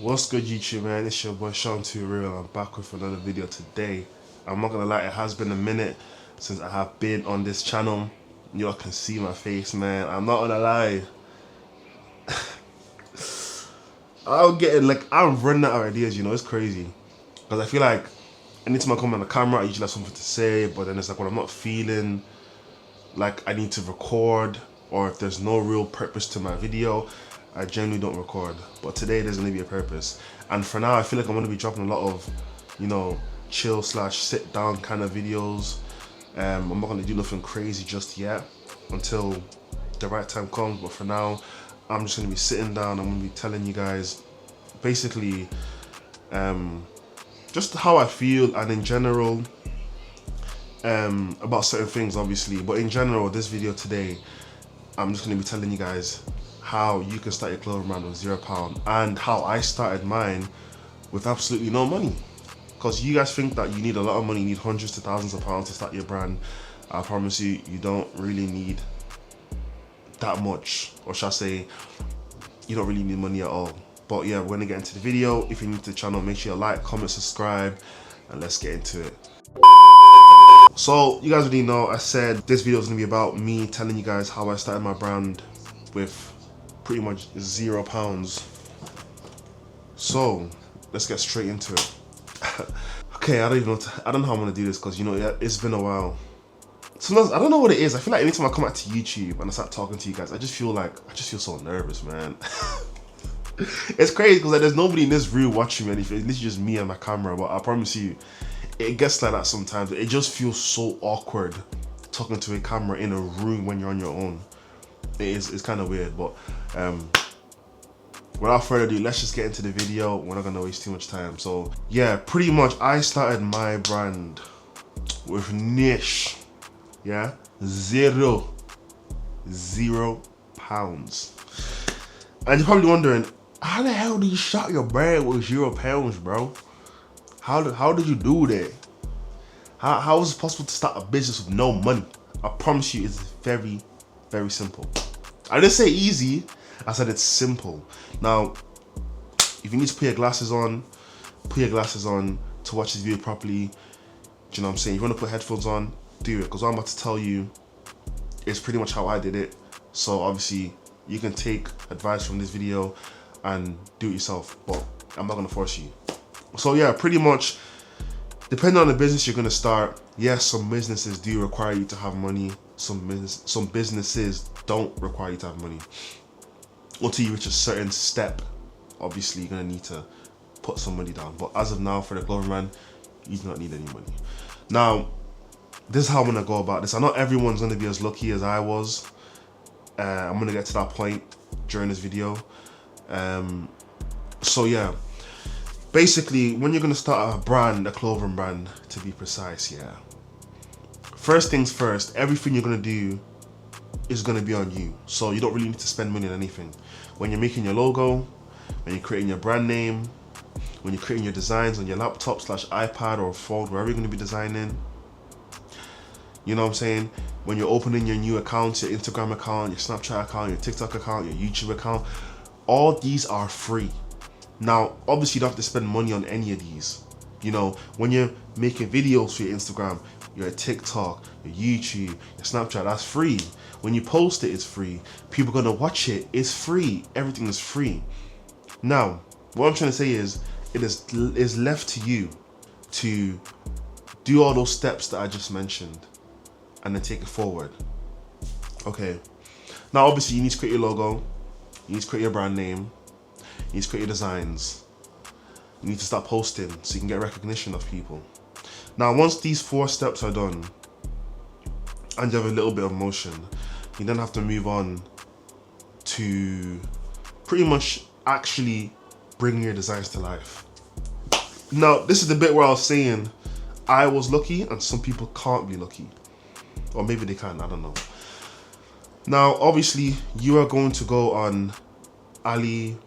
What's good, YouTube, man? It's your boy Sean Too Real. I'm back with another video today. I'm not gonna lie, it has been a minute since I have been on this channel. Y'all can see my face, man. I'm not gonna lie. I'm running out of ideas, you know, it's crazy. Because I feel like anytime I come on the camera, I usually have something to say, but then it's like when I'm not feeling like I need to record, or if there's no real purpose to my video, I generally don't record. But today there's gonna be a purpose. And for now, I feel like I'm gonna be dropping a lot of, you know, chill / sit down kind of videos. I'm not gonna do nothing crazy just yet until the right time comes. But for now, I'm just gonna be sitting down. I'm gonna be telling you guys basically just how I feel, and in general about certain things, obviously. But in general, this video today, I'm just gonna be telling you guys how you can start your clothing brand with £0, and how I started mine with absolutely no money. Because you guys think that you need a lot of money, you need hundreds to thousands of pounds to start your brand. I promise you, you don't really need that much, or shall I say, you don't really need money at all. But yeah, we're gonna get into the video. If you're new to the channel, make sure you like, comment, subscribe, and let's get into it. So you guys already know, I said this video is gonna be about me telling you guys how I started my brand with pretty much £0. So let's get straight into it. Okay, I don't know how I'm gonna do this, because you know, it's been a while. Sometimes I don't know what it is. I feel like anytime I come out to YouTube and I start talking to you guys, I just feel so nervous, man. It's crazy because like, there's nobody in this room watching me, and it's literally just me and my camera. But I promise you, it gets like that sometimes. It just feels so awkward talking to a camera in a room when you're on your own. It's kind of weird. But without further ado, let's just get into the video. We're not gonna waste too much time. So yeah, pretty much I started my brand with niche. Yeah, £0. And you're probably wondering, how the hell do you start your brand with £0, bro? How did you do that? How is it possible to start a business with no money? I promise you, it's very, very simple. I didn't say easy, I said it's simple. Now, if you need to put your glasses on to watch this video properly. Do you know what I'm saying? If you want to put headphones on, do it, because what I'm about to tell you is pretty much how I did it. So obviously, you can take advice from this video and do it yourself, but I'm not gonna force you. So yeah, pretty much, depending on the business you're gonna start, yes, some businesses do require you to have money. Some businesses don't require you to have money. Until you reach a certain step, obviously you're gonna need to put some money down. But as of now, for the clothing brand, you do not need any money. Now, this is how I'm gonna go about this. I know everyone's gonna be as lucky as I was. I'm gonna get to that point during this video. So yeah, basically, when you're gonna start a brand, a clothing brand to be precise, yeah. First things first, everything you're gonna do is gonna be on you. So you don't really need to spend money on anything. When you're making your logo, when you're creating your brand name, when you're creating your designs on your laptop / iPad or phone, wherever you're gonna be designing, you know what I'm saying? When you're opening your new accounts, your Instagram account, your Snapchat account, your TikTok account, your YouTube account, all these are free. Now, obviously you don't have to spend money on any of these. You know, when you're making videos for your Instagram, your TikTok, your YouTube, your Snapchat, that's free. When you post it, it's free. People are gonna watch it, it's free. Everything is free. Now, what I'm trying to say is, it is left to you to do all those steps that I just mentioned, and then take it forward. Okay. Now, obviously, you need to create your logo. You need to create your brand name. You need to create your designs. You need to start posting so you can get recognition of people. Now, once these 4 steps are done, and you have a little bit of motion, you then have to move on to pretty much actually bring your designs to life. Now, this is the bit where I was saying I was lucky and some people can't be lucky. Or maybe they can, I don't know. Now, obviously, you are going to go on alibaba.com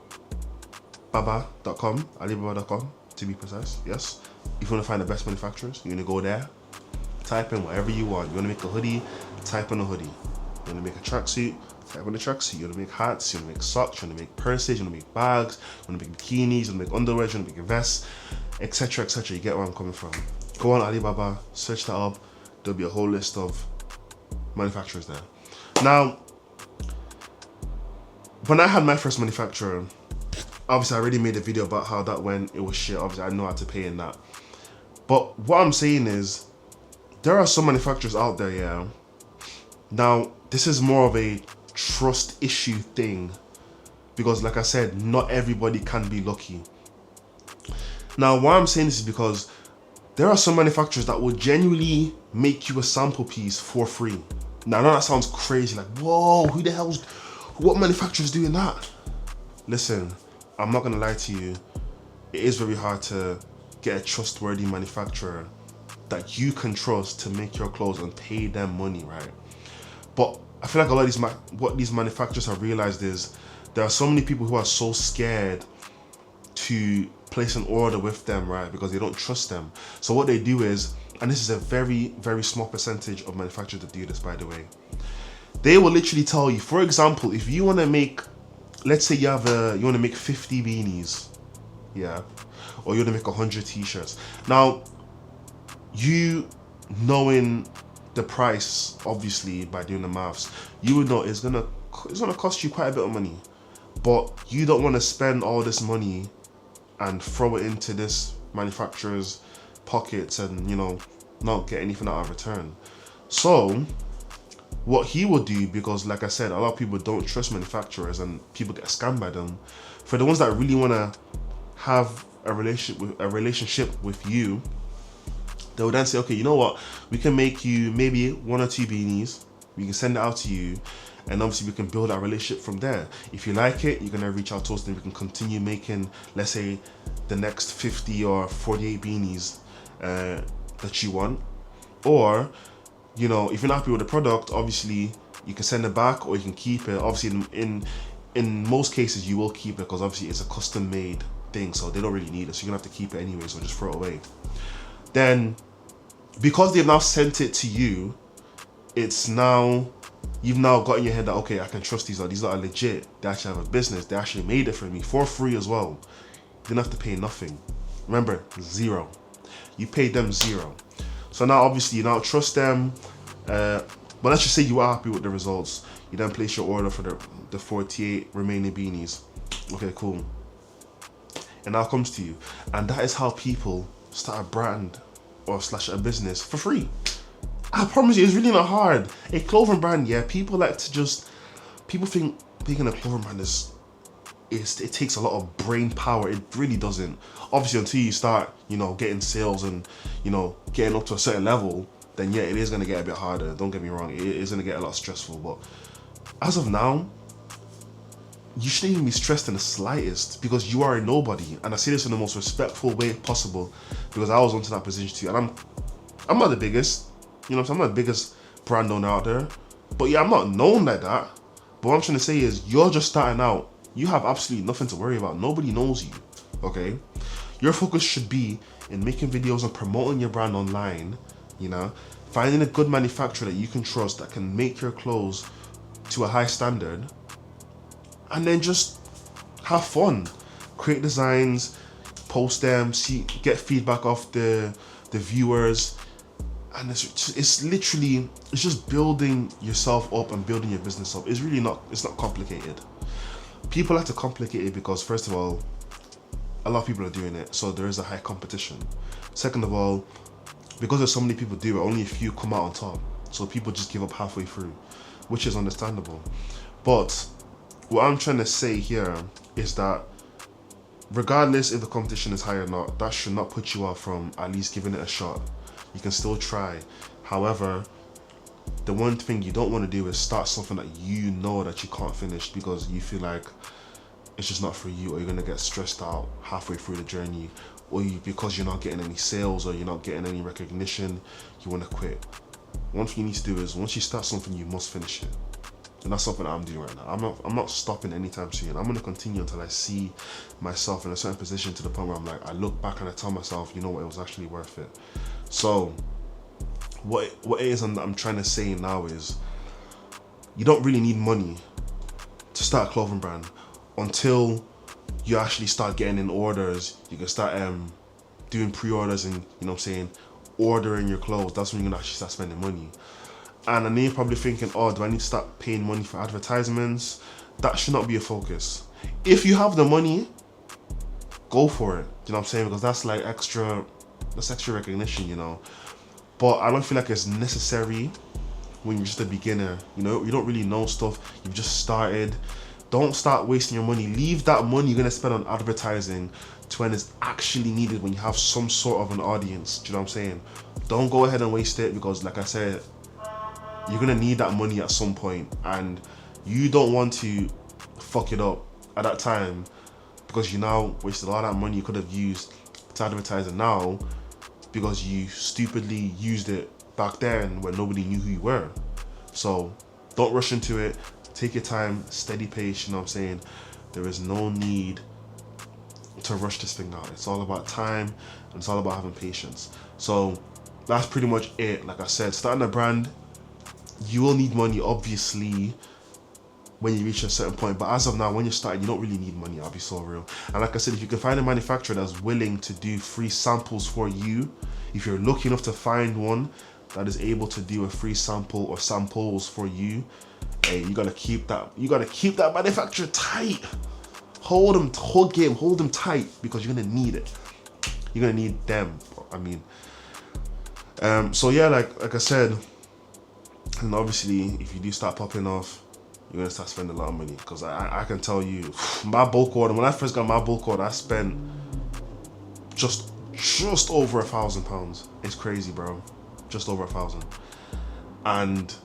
to be precise, yes. If you want to find the best manufacturers, you're going to go there, type in whatever you want. You want to make a hoodie, type in a hoodie. You want to make a tracksuit, type in a tracksuit. You want to make hats, you want to make socks, you want to make purses, you want to make bags, you want to make bikinis, you want to make underwear, you want to make vests, etc., etc. You get where I'm coming from. Go on Alibaba, search that up. There'll be a whole list of manufacturers there. Now, when I had my first manufacturer, obviously I already made a video about how that went. It was shit. Obviously I know how to pay in that. But what I'm saying is, there are some manufacturers out there, yeah. Now, this is more of a trust issue thing, because like I said, not everybody can be lucky. Now, why I'm saying this is because there are some manufacturers that will genuinely make you a sample piece for free. Now, I know that sounds crazy, like, whoa, what manufacturer is doing that? Listen, I'm not gonna lie to you. It is very hard to get a trustworthy manufacturer that you can trust to make your clothes and pay them money, right? But I feel like a lot of what these manufacturers have realized is there are so many people who are so scared to place an order with them, right? Because they don't trust them. So what they do is, and this is a very, very small percentage of manufacturers that do this, by the way, they will literally tell you, for example, if you want to make, let's say you want to make 50 beanies, yeah, or you want to make 100 t-shirts. Now, you knowing the price, obviously, by doing the maths, you would know it's gonna cost you quite a bit of money, but you don't want to spend all this money and throw it into this manufacturer's pockets and, you know, not get anything out of return. So what he will do, because like I said, a lot of people don't trust manufacturers and people get scammed by them, for the ones that really want to have a relationship with you, they will then say, okay, you know what, we can make you maybe 1 or 2 beanies, we can send it out to you, and obviously we can build our relationship from there. If you like it, you're gonna reach out to us and we can continue making, let's say, the next 50 or 48 beanies that you want. Or, you know, if you're not happy with the product, obviously you can send it back or you can keep it. Obviously in most cases you will keep it, because obviously it's a custom made thing, so they don't really need it, so you're gonna have to keep it anyway, so just throw it away. Then, because they've now sent it to you, it's now, you've now got in your head that, okay, I can trust these are legit, they actually have a business, they actually made it for me for free as well. You didn't have to pay nothing. Remember, 0. You paid them 0. So now obviously you now trust them, but let's just say you are happy with the results. You then place your order for the 48 remaining beanies. Okay, cool. And now comes to you. And that is how people start a brand or / a business for free. I promise you, it's really not hard. A clothing brand, yeah, people think making a clothing brand it takes a lot of brain power. It really doesn't. Obviously, until you start, you know, getting sales and, you know, getting up to a certain level, then yeah, it is gonna get a bit harder. Don't get me wrong, it is gonna get a lot stressful. But as of now, you shouldn't even be stressed in the slightest, because you are a nobody. And I say this in the most respectful way possible, because I was onto that position too. And I'm not the biggest, you know, I'm not the biggest brand owner out there, but yeah, I'm not known like that. But what I'm trying to say is, you're just starting out. You have absolutely nothing to worry about. Nobody knows you, okay? Your focus should be in making videos and promoting your brand online, you know, finding a good manufacturer that you can trust that can make your clothes to a high standard, and then just have fun. Create designs, post them, get feedback off the viewers, and it's just building yourself up and building your business up. It's not complicated. People like to complicate it because, first of all, a lot of people are doing it, so there is a high competition. Second of all, because there's so many people do it, only a few come out on top, so people just give up halfway through, which is understandable. But what I'm trying to say here is that regardless if the competition is high or not, that should not put you off from at least giving it a shot. You can still try. However, the one thing you don't want to do is start something that you know that you can't finish because you feel like it's just not for you, or you're gonna get stressed out halfway through the journey, or because you're not getting any sales or you're not getting any recognition, you want to quit. One thing you need to do is, once you start something, you must finish it. And that's something I'm doing right now. I'm not stopping anytime soon. I'm gonna continue until I see myself in a certain position, to the point where I'm like, I look back and I tell myself, you know what, it was actually worth it. So what it is I'm trying to say now is, you don't really need money to start a clothing brand. Until you actually start getting in orders, you can start doing pre-orders and, you know what I'm saying, ordering your clothes. That's when you're gonna actually start spending money. And I know you're probably thinking, oh, do I need to start paying money for advertisements? That should not be a focus. If you have the money, go for it. You know what I'm saying? Because that's like extra recognition, you know. But I don't feel like it's necessary when you're just a beginner. You know, you don't really know stuff. You've just started. Don't start wasting your money. Leave that money you're gonna spend on advertising to when it's actually needed, when you have some sort of an audience. Do you know what I'm saying? Don't go ahead and waste it, because like I said, you're gonna need that money at some point, and you don't want to fuck it up at that time, because you now wasted a lot of that money you could have used to advertise it now, because you stupidly used it back then when nobody knew who you were. So don't rush into it. Take your time, steady pace, you know what I'm saying? There is no need to rush this thing out. It's all about time, and it's all about having patience. So that's pretty much it. Like I said, starting a brand, you will need money, obviously, when you reach a certain point. But as of now, when you're starting, you don't really need money, I'll be so real. And like I said, if you can find a manufacturer that's willing to do free samples for you, if you're lucky enough to find one that is able to do a free sample or samples for you, hey, you gotta keep that manufacturer tight. Hold them tight, because you're gonna need it. You're gonna need them, I mean. So yeah, like I said, and obviously if you do start popping off, you're gonna start spending a lot of money, because I can tell you, my bulk order, when I first got my bulk order, I spent just over £1,000. It's crazy, bro. Just over 1,000. And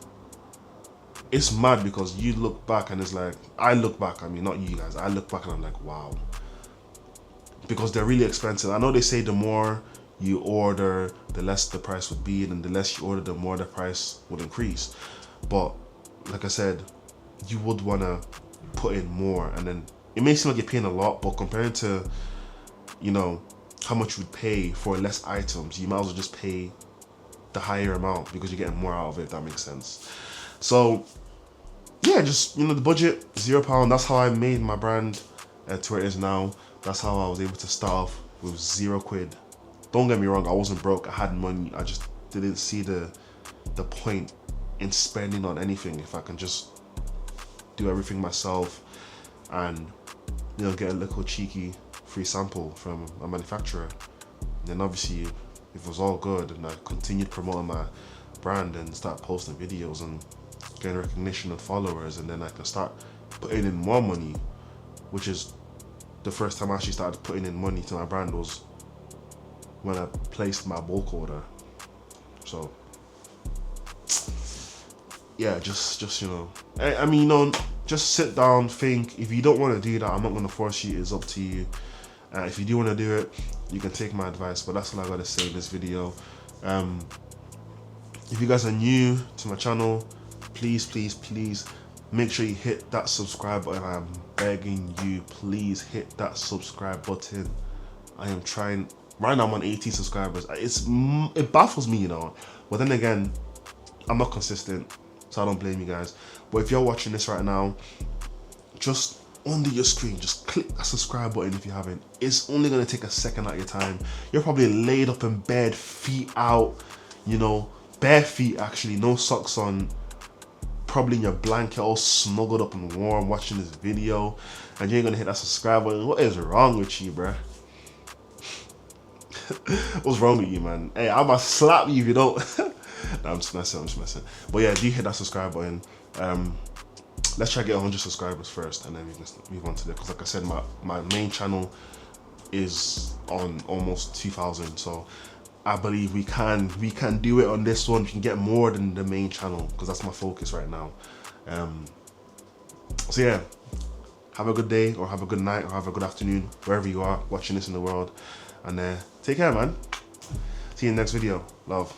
it's mad, because you look back and it's like, I look back, I mean, not you guys, I look back and I'm like, wow. Because they're really expensive. I know they say the more you order, the less the price would be, and the less you order, the more the price would increase. But like I said, you would want to put in more, and then it may seem like you're paying a lot, but compared to, you know, how much you would pay for less items, you might as well just pay the higher amount, because you're getting more out of it, if that makes sense. So yeah, just, you know, the budget, £0. That's how I made my brand to where it is now. That's how I was able to start off with £0. Don't get me wrong, I wasn't broke, I had money. I just didn't see the point in spending on anything if I can just do everything myself and, you know, get a little cheeky free sample from a manufacturer. And then obviously, if it was all good and I continued promoting my brand and start posting videos and getting recognition and followers, and then I can start putting in more money, which is the first time I actually started putting in money to my brand was when I placed my bulk order. So yeah, just you know, I mean, you know, just sit down, think. If you don't want to do that, I'm not going to force you. It's up to you. If you do want to do it, you can take my advice, but that's all I got to say in this video. If you guys are new to my channel, please make sure you hit that subscribe button. I'm begging you, please hit that subscribe button. I am trying. Right now I'm on 18 subscribers. It baffles me, you know, but then again, I'm not consistent, so I don't blame you guys. But if you're watching this right now, just under your screen, just click that subscribe button if you haven't. It's only gonna take a second out of your time. You're probably laid up in bed, feet out, you know, bare feet actually, no socks on, probably in your blanket, all snuggled up and warm, watching this video, and you ain't gonna hit that subscribe button. What is wrong with you, bruh? What's wrong with you, man? Hey, I must slap you if you don't. Nah, I'm just messing. But yeah, do hit that subscribe button. Let's try to get 100 subscribers first, and then we can move on to that. Because like I said, my main channel is on almost 2,000, so I believe we can do it on this one. We can get more than the main channel, because that's my focus right now. So yeah, have a good day, or have a good night, or have a good afternoon, wherever you are watching this in the world. And take care, man. See you in the next video. Love.